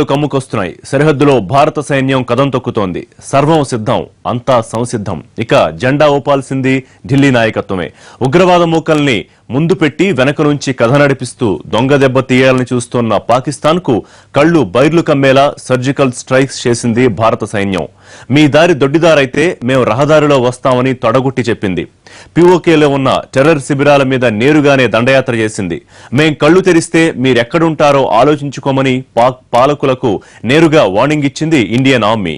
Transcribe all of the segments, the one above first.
కమ్ముకొస్తున్నాయి. సరిహద్దులో భారత సైన్యం కదం తొక్కుతోంది. సర్వం సిద్ధం, అంతా సంసిద్ధం. ఇక జెండా ఊపాల్సింది ఢిల్లీ నాయకత్వమే. ఉగ్రవాద మూకల్ని ముందు పెట్టి వెనక నుంచి కథ నడిపిస్తూ దొంగ దెబ్బ తీయాలని చూస్తోన్న పాకిస్తాన్ కు కళ్లు బైర్లు కమ్మేలా సర్జికల్ స్ట్రైక్స్ చేసింది భారత సైన్యం. మీ దారి దొడ్డిదారైతే మేము రహదారిలో వస్తామని తొడగొట్టి చెప్పింది. పీఓకేలో ఉన్న టెర్రర్ శిబిరాల మీద నేరుగానే దండయాత్ర చేసింది. మేం కళ్లు తెరిస్తే మీరెక్కడుంటారో ఆలోచించుకోమని పాక్ పాలకులకు నేరుగా వార్నింగ్ ఇచ్చింది ఇండియన్ ఆర్మీ.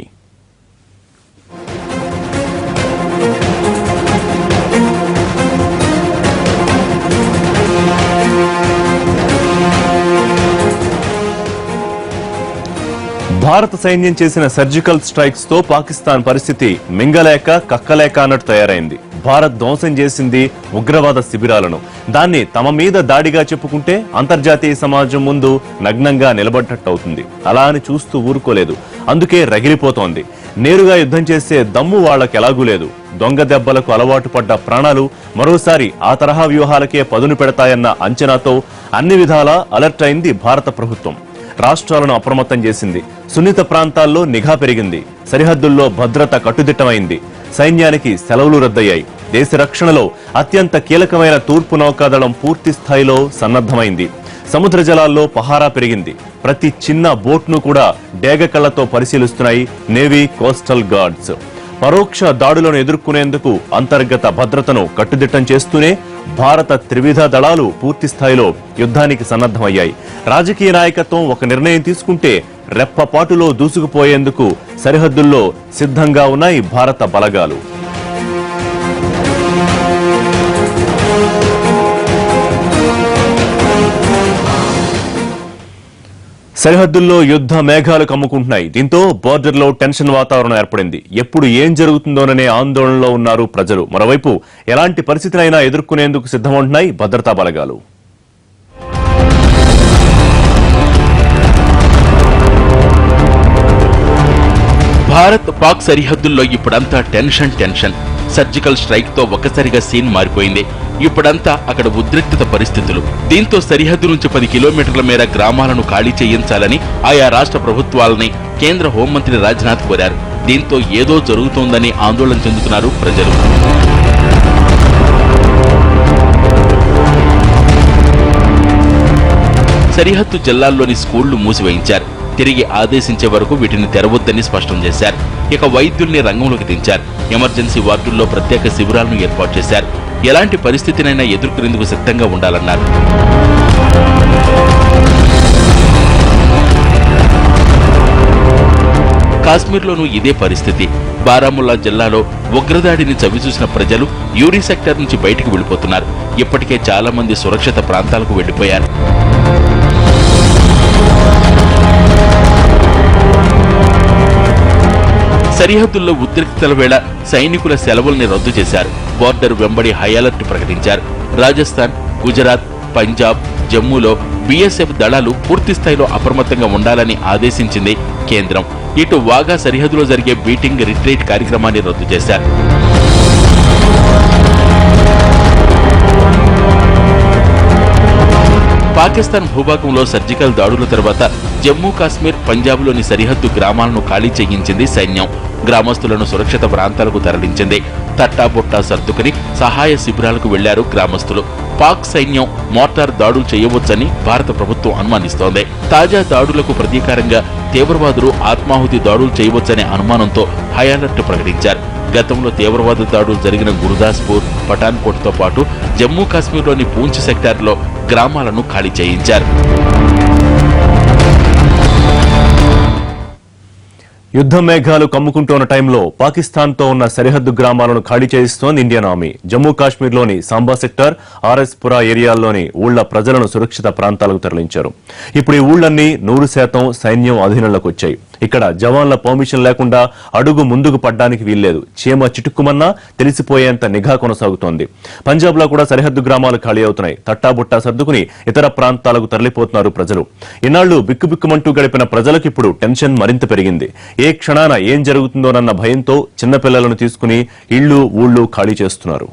భారత సైన్యం చేసిన సర్జికల్ స్ట్రైక్స్ తో పాకిస్తాన్ పరిస్థితి మింగలేక కక్కలేక అన్నట్టు తయారైంది. భారత్ ధ్వంసం చేసింది ఉగ్రవాద శిబిరాలను. దాన్ని తమ మీద దాడిగా చెప్పుకుంటే అంతర్జాతీయ సమాజం ముందు నగ్నంగా నిలబడ్డట్టవుతుంది. అలా అని చూస్తూ ఊరుకోలేదు. అందుకే రగిలిపోతోంది. నేరుగా యుద్ధం చేసే దమ్ము వాళ్లకెలాగూ లేదు. దొంగ దెబ్బలకు అలవాటు పడ్డ ప్రాణాలు మరోసారి ఆ తరహా వ్యూహాలకే పదును పెడతాయన్న అంచనాతో అన్ని విధాలా అలర్ట్ అయింది భారత ప్రభుత్వం. రాష్ట్రాలను అప్రమత్తం చేసింది. సున్నిత ప్రాంతాల్లో నిఘా పెరిగింది. సరిహద్దుల్లో భద్రత కట్టుదిట్టమైంది. సైన్యానికి సెలవులు రద్దయ్యాయి. దేశ రక్షణలో అత్యంత కీలకమైన తూర్పు నౌకాదళం పూర్తి స్థాయిలో సన్నద్ధమైంది. సముద్ర జలాల్లో పహారా పెరిగింది. ప్రతి చిన్న బోట్ను కూడా డేగ కళ్లతో పరిశీలిస్తున్నాయి నేవీ కోస్టల్ గార్డ్స్. పరోక్ష దాడులను ఎదుర్కొనేందుకు అంతర్గత భద్రతను కట్టుదిట్టం చేస్తూనే భారత త్రివిధ దళాలు పూర్తి స్థాయిలో యుద్ధానికి సన్నద్ధమయ్యాయి. రాజకీయ నాయకత్వం ఒక నిర్ణయం తీసుకుంటే రెప్పపాటులో దూసుకుపోయేందుకు సరిహద్దుల్లో సిద్ధంగా ఉన్నాయి భారత బలగాలు. సరిహద్దుల్లో యుద్ధ మేఘాలు కమ్ముకుంటున్నాయి. దీంతో బోర్డర్లో టెన్షన్ వాతావరణం ఏర్పడింది. ఎప్పుడు ఏం జరుగుతుందోననే ఆందోళనలో ఉన్నారు ప్రజలు. మరోవైపు ఎలాంటి పరిస్థితినైనా ఎదుర్కొనేందుకు సిద్ధమంటున్నాయి భద్రతా బలగాలు. భారత్ పాక్ సరిహద్దుల్లో ఇప్పుడంతా టెన్షన్. సర్జికల్ స్ట్రైక్ తో ఒక్కసారిగా సీన్ మారిపోయింది. ఇప్పుడంతా అక్కడ ఉద్రిక్తత పరిస్థితులు. దీంతో సరిహద్దు నుంచి 10 కిలోమీటర్ల మేర గ్రామాలను ఖాళీ చేయించాలని ఆయా రాష్ట్ర ప్రభుత్వాలని కేంద్ర హోంమంత్రి రాజ్నాథ్ కోరారు. దీంతో ఏదో జరుగుతోందని ఆందోళన చెందుతున్నారు ప్రజలు. సరిహద్దు జిల్లాల్లోని స్కూళ్లు మూసివేయించారు. తిరిగి ఆదేశించే వరకు వీటిని తెరవద్దని స్పష్టం చేశారు. ఇక వైద్యుల్ని రంగంలోకి దించారు. ఎమర్జెన్సీ వార్డుల్లో ప్రత్యేక శిబిరాలను ఏర్పాటు చేశారు. ఎలాంటి పరిస్థితినైనా ఎదుర్కొనేందుకు సిద్ధంగా ఉండాలన్నారు. కాశ్మీర్లోనూ ఇదే పరిస్థితి. బారాముల్లా జిల్లాలో ఉగ్రదాడిని చవిచూసిన ప్రజలు యూరీ సెక్టర్ నుంచి బయటికి వెళ్లిపోతున్నారు. ఇప్పటికే చాలా మంది సురక్షిత ప్రాంతాలకు వెళ్లిపోయారు. సరిహద్దుల్లో ఉద్రిక్తతల వేళ సైనికుల సెలవుల్ని రద్దు చేశారు. బోర్డర్ వెంబడి హై అలర్ట్ ప్రకటించారు. రాజస్థాన్, గుజరాత్, పంజాబ్, జమ్మూలో బీఎస్ఎఫ్ దళాలు పూర్తి స్థాయిలో అప్రమత్తంగా ఉండాలని ఆదేశించింది కేంద్రం. ఇటు వాగా సరిహద్దులో జరిగే బీటింగ్ రిట్రీట్ కార్యక్రమాన్ని రద్దు చేశారు. పాకిస్తాన్ భూభాగంలో సర్జికల్ దాడుల తర్వాత జమ్మూ కాశ్మీర్, పంజాబ్లోని సరిహద్దు గ్రామాలను ఖాళీ చేయించింది సైన్యం. గ్రామస్తులను సురక్షిత ప్రాంతాలకు తరలించింది. తట్టాబుట్టా సర్దుకుని సహాయ శిబిరాలకు వెళ్లారు గ్రామస్తులు. పాక్ సైన్యం మోటార్ దాడులు చేయవచ్చని భారత ప్రభుత్వం అనుమానిస్తోంది. తాజా దాడులకు ప్రతీకారంగా తీవ్రవాదులు ఆత్మాహుతి దాడులు చేయవచ్చనే అనుమానంతో హై అలర్ట్ ప్రకటించారు. గతంలో తీవ్రవాద దాడులు జరిగిన గురుదాస్పూర్, పఠాన్కోట్తో పాటు జమ్మూ కాశ్మీర్లోని పూంచ్ సెక్టార్లో గ్రామాలను ఖాళీ చేయించారు. యుద్ధ మేఘాలు కమ్ముకుంటోన్న టైంలో పాకిస్తాన్తో ఉన్న సరిహద్దు గ్రామాలను ఖాళీ చేయిస్తోంది ఇండియన్ ఆర్మీ. జమ్మూ కాశ్మీర్లోని సాంబా సెక్టర్, ఆర్ఎస్ పురా ఏరియాల్లోని ఊళ్ల ప్రజలను సురక్షిత ప్రాంతాలకు తరలించారు. ఇప్పుడు ఈ ఊళ్లన్నీ 100% సైన్యం అధీనంలోకి వచ్చాయి. ఇక్కడ జవాన్ల పర్మిషన్ లేకుండా అడుగు ముందుకు పడ్డానికి వీల్లేదు. చీమ చిటుక్కుమన్నా తెలిసిపోయేంత నిఘా కొనసాగుతోంది. పంజాబ్ లో కూడా సరిహద్దు గ్రామాలు ఖాళీ అవుతున్నాయి. తట్టాబుట్టా సర్దుకుని ఇతర ప్రాంతాలకు తరలిపోతున్నారు ప్రజలు. ఇన్నాళ్లు బిక్కుబిక్కుమంటూ గడిపిన ప్రజలకు ఇప్పుడు టెన్షన్ మరింత పెరిగింది. ఏ క్షణాన ఏం జరుగుతుందోనన్న భయంతో చిన్నపిల్లలను తీసుకుని ఇళ్లు ఊళ్లు ఖాళీ చేస్తున్నారు.